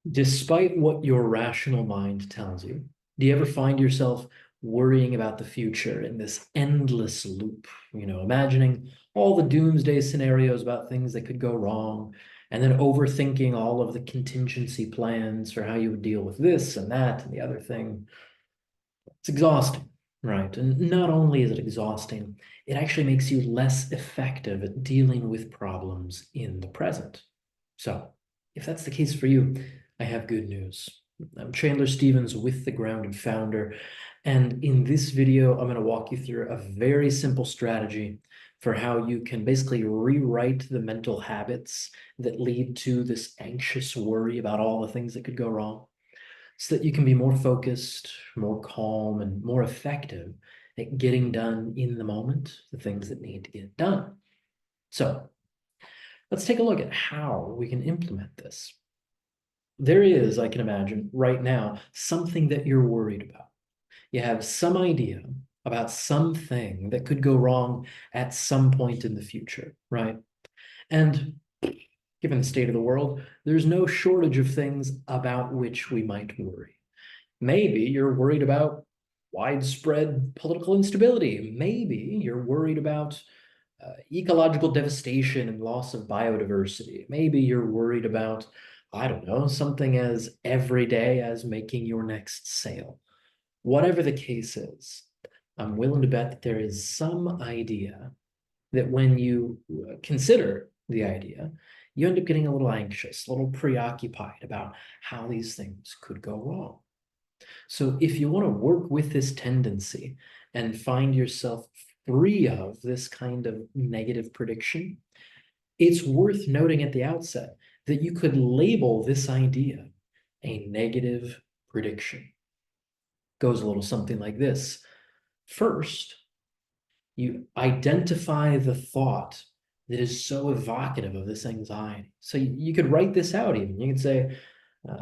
Despite what your rational mind tells you, do you ever find yourself worrying about the future in this endless loop? Imagining all the doomsday scenarios about things that could go wrong, and then overthinking all of the contingency plans for how you would deal with this and that and the other thing. It's exhausting, right? And not only is it exhausting, it actually makes you less effective at dealing with problems in the present. So, if that's the case for you, I have good news. I'm Chandler Stevens with The Grounded Founder, and in this video, I'm going to walk you through a very simple strategy for how you can basically rewrite the mental habits that lead to this anxious worry about all the things that could go wrong so that you can be more focused, more calm, and more effective at getting done in the moment the things that need to get done. So let's take a look at how we can implement this. There is, I can imagine, right now, something that you're worried about. You have some idea about something that could go wrong at some point in the future, right? And given the state of the world, there's no shortage of things about which we might worry. Maybe you're worried about widespread political instability. Maybe you're worried about ecological devastation and loss of biodiversity. Maybe you're worried about, I don't know, something as everyday as making your next sale. Whatever the case is, I'm willing to bet that there is some idea that when you consider the idea, you end up getting a little anxious, a little preoccupied about how these things could go wrong. So if you want to work with this tendency and find yourself free of this kind of negative prediction, it's worth noting at the outset that you could label this idea a negative prediction. Goes a little something like this. First, you identify the thought that is so evocative of this anxiety. So you could write this out even. You could say,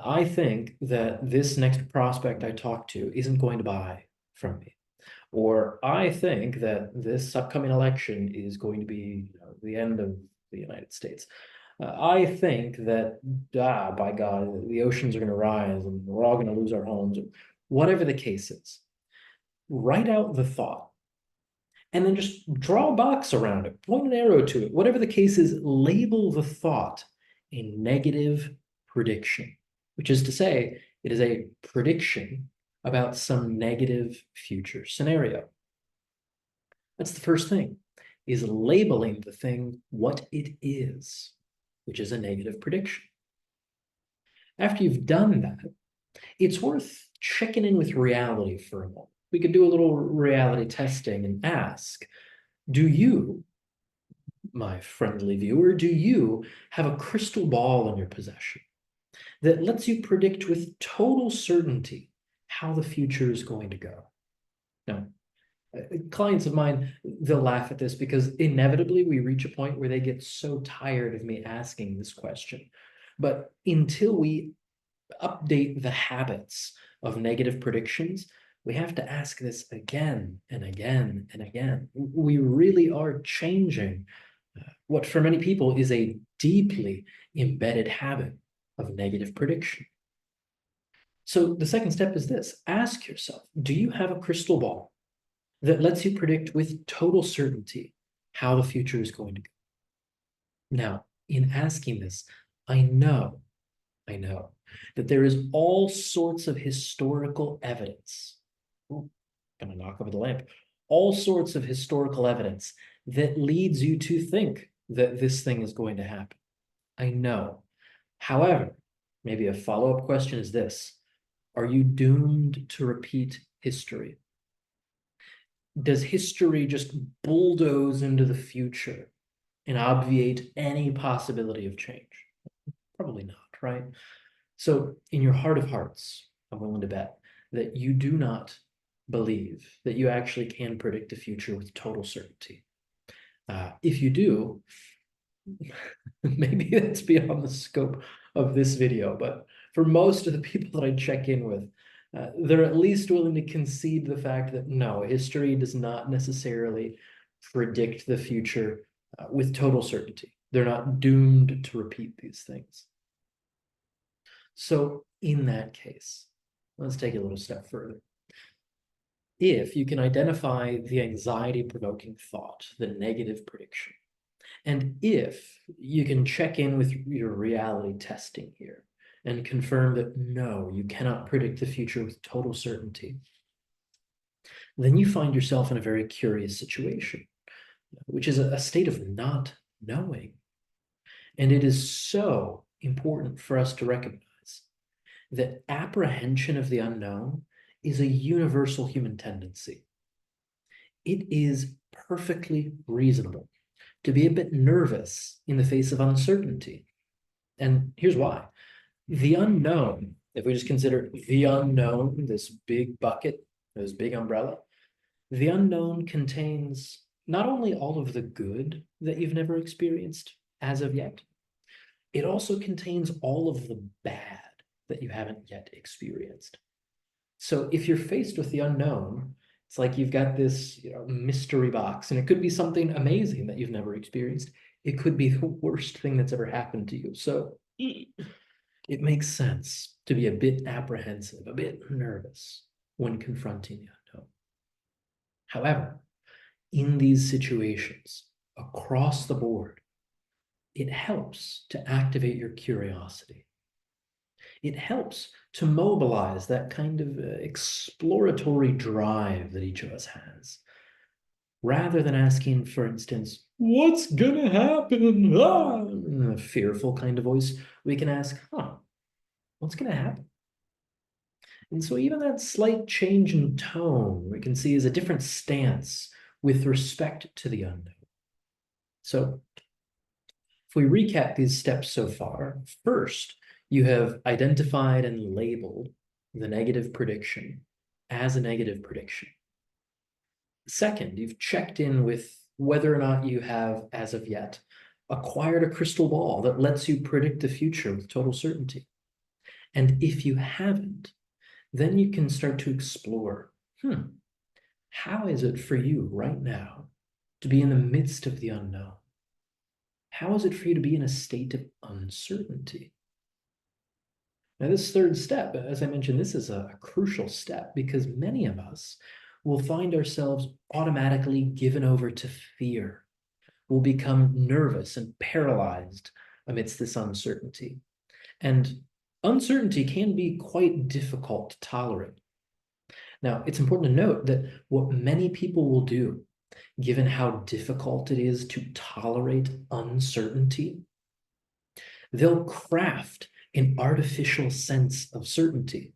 I think that this next prospect I talk to isn't going to buy from me. Or I think that this upcoming election is going to be the end of the United States. I think that, by God, the oceans are going to rise and we're all going to lose our homes. Whatever the case is, write out the thought and then just draw a box around it, point an arrow to it. Whatever the case is, label the thought a negative prediction, which is to say, it is a prediction about some negative future scenario. That's the first thing, is labeling the thing what it is, which is a negative prediction. After you've done that, it's worth checking in with reality for a moment. We could do a little reality testing and ask, do you, my friendly viewer, do you have a crystal ball in your possession that lets you predict with total certainty how the future is going to go? Now, clients of mine, they'll laugh at this because inevitably we reach a point where they get so tired of me asking this question. But until we update the habits of negative predictions, we have to ask this again and again and again. We really are changing what for many people is a deeply embedded habit of negative prediction. So the second step is this: ask yourself, do you have a crystal ball that lets you predict with total certainty how the future is going to go? Now, in asking this, I know that there is all sorts of historical evidence. Ooh, gonna knock over the lamp. All sorts of historical evidence that leads you to think that this thing is going to happen. I know. However, maybe a follow-up question is this: are you doomed to repeat history? Does history just bulldoze into the future and obviate any possibility of change? Probably not, right? So in your heart of hearts, I'm willing to bet that you do not believe that you actually can predict the future with total certainty. If you do, maybe that's beyond the scope of this video, but for most of the people that I check in with, they're at least willing to concede the fact that no, history does not necessarily predict the future with total certainty. They're not doomed to repeat these things. So in that case, let's take it a little step further. If you can identify the anxiety-provoking thought, the negative prediction, and if you can check in with your reality testing here and confirm that no, you cannot predict the future with total certainty, then you find yourself in a very curious situation, which is a state of not knowing. And it is so important for us to recognize that apprehension of the unknown is a universal human tendency. It is perfectly reasonable to be a bit nervous in the face of uncertainty. And here's why. The unknown, if we just consider the unknown, this big bucket, this big umbrella, the unknown contains not only all of the good that you've never experienced as of yet, it also contains all of the bad that you haven't yet experienced. So if you're faced with the unknown, it's like you've got this, mystery box, and it could be something amazing that you've never experienced. It could be the worst thing that's ever happened to you. So it makes sense to be a bit apprehensive, a bit nervous when confronting the unknown. However, in these situations, across the board, it helps to activate your curiosity. It helps to mobilize that kind of exploratory drive that each of us has. Rather than asking, for instance, what's gonna happen? Ah, in a fearful kind of voice, we can ask, what's gonna happen? And so even that slight change in tone we can see is a different stance with respect to the unknown. So if we recap these steps so far, first, you have identified and labeled the negative prediction as a negative prediction. Second, you've checked in with whether or not you have, as of yet, acquired a crystal ball that lets you predict the future with total certainty. And if you haven't, then you can start to explore, how is it for you right now to be in the midst of the unknown? How is it for you to be in a state of uncertainty? Now, this third step, as I mentioned, this is a crucial step because many of us will find ourselves automatically given over to fear. We'll become nervous and paralyzed amidst this uncertainty. And uncertainty can be quite difficult to tolerate. Now, it's important to note that what many people will do, given how difficult it is to tolerate uncertainty, they'll craft an artificial sense of certainty,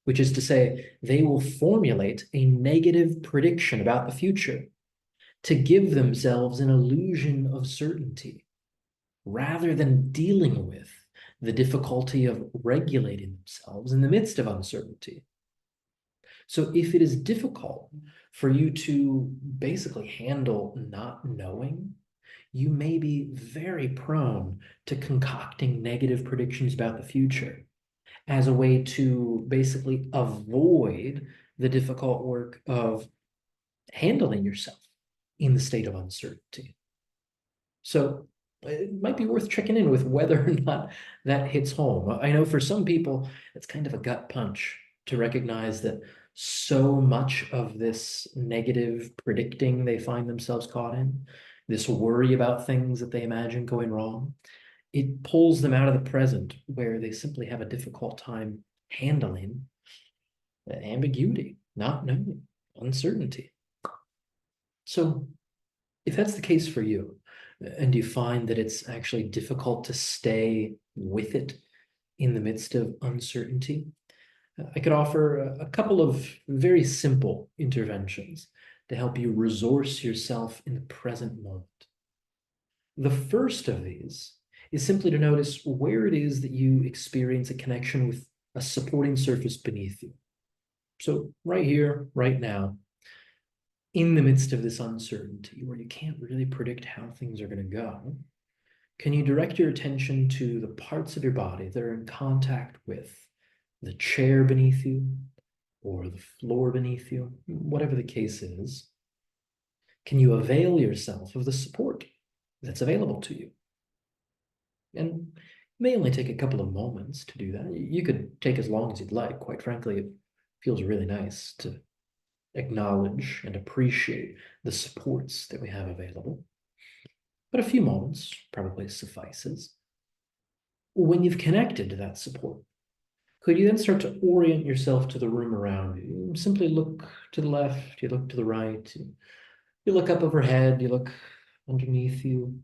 which is to say, they will formulate a negative prediction about the future to give themselves an illusion of certainty, rather than dealing with the difficulty of regulating themselves in the midst of uncertainty. So if it is difficult for you to basically handle not knowing, you may be very prone to concocting negative predictions about the future as a way to basically avoid the difficult work of handling yourself in the state of uncertainty. So it might be worth checking in with whether or not that hits home. I know for some people, it's kind of a gut punch to recognize that so much of this negative predicting they find themselves caught in, this worry about things that they imagine going wrong, it pulls them out of the present where they simply have a difficult time handling ambiguity, not knowing, uncertainty. So if that's the case for you, and you find that it's actually difficult to stay with it in the midst of uncertainty, I could offer a couple of very simple interventions to help you resource yourself in the present moment. The first of these is simply to notice where it is that you experience a connection with a supporting surface beneath you. So right here, right now, in the midst of this uncertainty where you can't really predict how things are going to go, can you direct your attention to the parts of your body that are in contact with the chair beneath you or the floor beneath you, whatever the case is? Can you avail yourself of the support that's available to you? And May only take a couple of moments to do that. You could take as long as you'd like. Quite frankly, it feels really nice to acknowledge and appreciate the supports that we have available. But a few moments probably suffices. When you've connected to that support, could you then start to orient yourself to the room around you? You simply look to the left, you look to the right, you look up overhead, you look underneath you.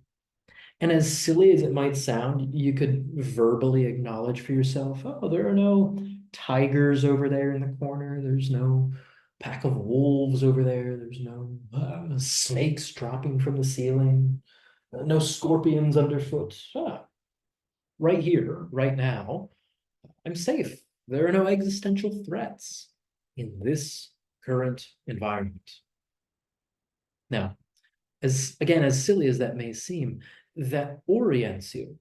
And as silly as it might sound, you could verbally acknowledge for yourself, oh, there are no tigers over there in the corner. There's no pack of wolves over there. There's no snakes dropping from the ceiling. No scorpions underfoot. Right here, right now, I'm safe. There are no existential threats in this current environment. Now, as silly as that may seem, that orients you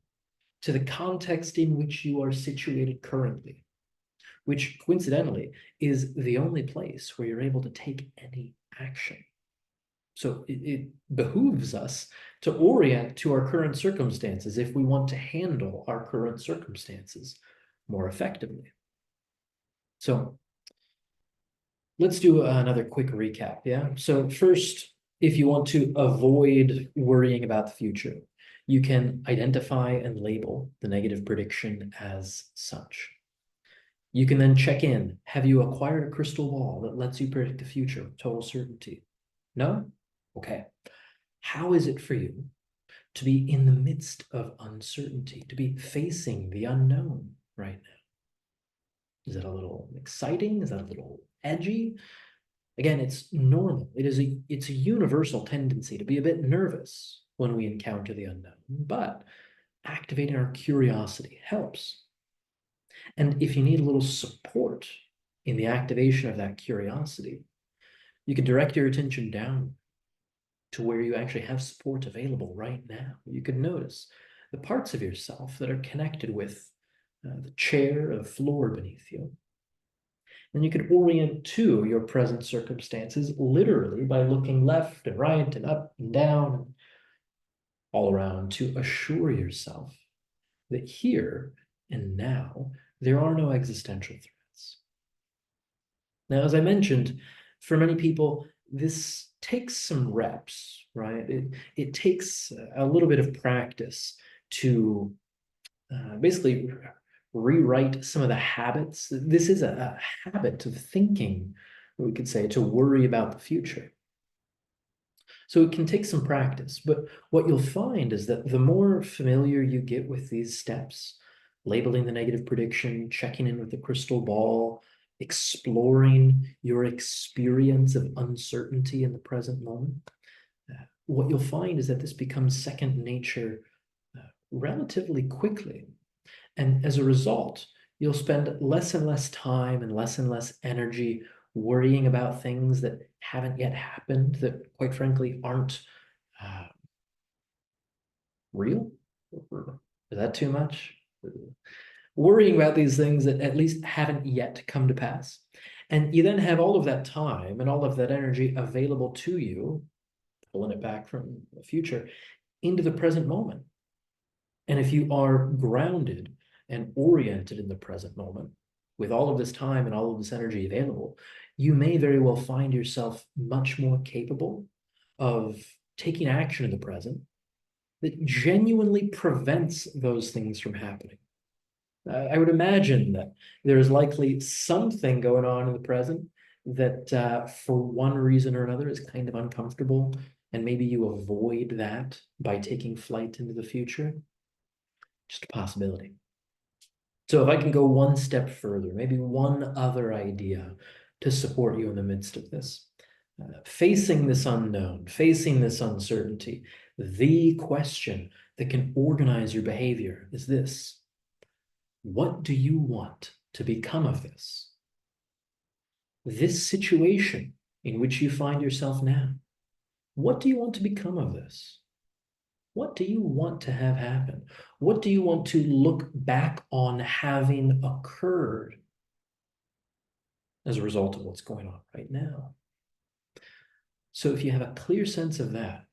to the context in which you are situated currently, which coincidentally is the only place where you're able to take any action. So it behooves us to orient to our current circumstances if we want to handle our current circumstances more effectively. So let's do another quick recap. Yeah. So first, if you want to avoid worrying about the future, you can identify and label the negative prediction as such. You can then check in. Have you acquired a crystal ball that lets you predict the future with total certainty? No? Okay. How is it for you to be in the midst of uncertainty, to be facing the unknown right now? Is that a little exciting? Is that a little edgy? Again, it's normal. It's a universal tendency to be a bit nervous when we encounter the unknown, but activating our curiosity helps. And if you need a little support in the activation of that curiosity, you can direct your attention down to where you actually have support available right now. You can notice the parts of yourself that are connected with the chair or the floor beneath you. And you can orient to your present circumstances literally by looking left and right and up and down and all around to assure yourself that here and now there are no existential threats. Now, as I mentioned, for many people, this takes some reps, right? It takes a little bit of practice to basically rewrite some of the habits. This is a habit of thinking, we could say, to worry about the future. So it can take some practice, but what you'll find is that the more familiar you get with these steps, labeling the negative prediction, checking in with the crystal ball, exploring your experience of uncertainty in the present moment, what you'll find is that this becomes second nature relatively quickly. And as a result, you'll spend less and less time and less energy worrying about things that haven't yet happened, that quite frankly aren't real. Is that too much? Worrying about these things that at least haven't yet come to pass. And you then have all of that time and all of that energy available to you, pulling it back from the future into the present moment. And if you are grounded and oriented in the present moment, with all of this time and all of this energy available, you may very well find yourself much more capable of taking action in the present that genuinely prevents those things from happening. I would imagine that there's likely something going on in the present that for one reason or another is kind of uncomfortable, and maybe you avoid that by taking flight into the future. Just a possibility. So if I can go one step further, maybe one other idea to support you in the midst of this, facing this unknown, facing this uncertainty, the question that can organize your behavior is this: what do you want to become of this? This situation in which you find yourself now, what do you want to become of this? What do you want to have happen? What do you want to look back on having occurred as a result of what's going on right now? So if you have a clear sense of that,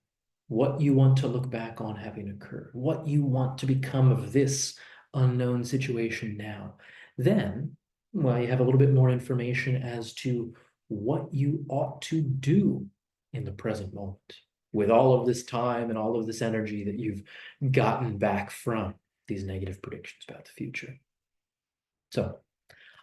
what you want to look back on having occurred, what you want to become of this unknown situation now. Then, well, you have a little bit more information as to what you ought to do in the present moment with all of this time and all of this energy that you've gotten back from these negative predictions about the future. So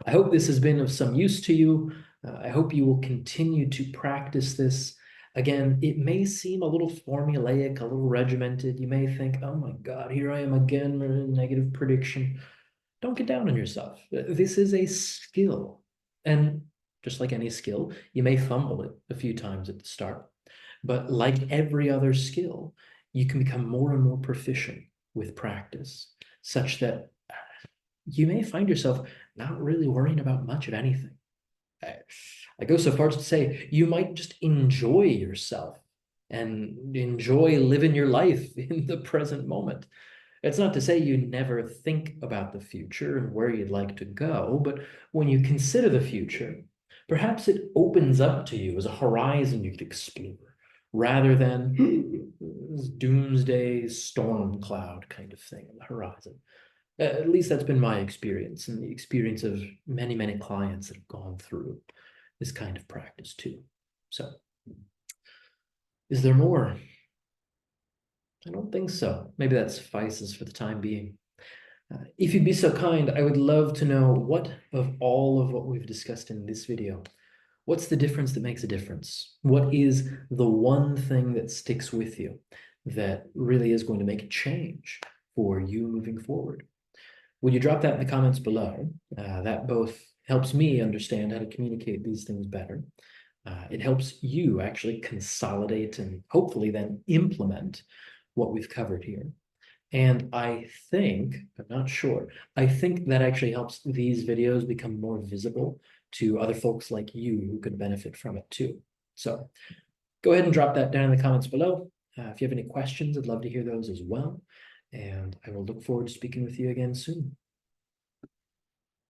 I hope this has been of some use to you. I hope you will continue to practice this. Again, it may seem a little formulaic, a little regimented. You may think, oh my God, here I am again with a negative prediction. Don't get down on yourself. This is a skill. And just like any skill, you may fumble it a few times at the start. But like every other skill, you can become more and more proficient with practice, such that you may find yourself not really worrying about much of anything. I go so far as to say you might just enjoy yourself and enjoy living your life in the present moment. It's not to say you never think about the future and where you'd like to go, but when you consider the future, perhaps it opens up to you as a horizon you could explore, rather than this doomsday storm cloud kind of thing on the horizon. At least that's been my experience and the experience of many, many clients that have gone through this kind of practice too. So, is there more? I don't think so. Maybe that suffices for the time being. If you'd be so kind, I would love to know what of all of what we've discussed in this video, what's the difference that makes a difference? What is the one thing that sticks with you that really is going to make a change for you moving forward? Would you drop that in the comments below? That both helps me understand how to communicate these things better. It helps you actually consolidate and hopefully then implement what we've covered here. And I think, I'm not sure, I think that actually helps these videos become more visible to other folks like you who could benefit from it too. So go ahead and drop that down in the comments below. If you have any questions, I'd love to hear those as well. And I will look forward to speaking with you again soon.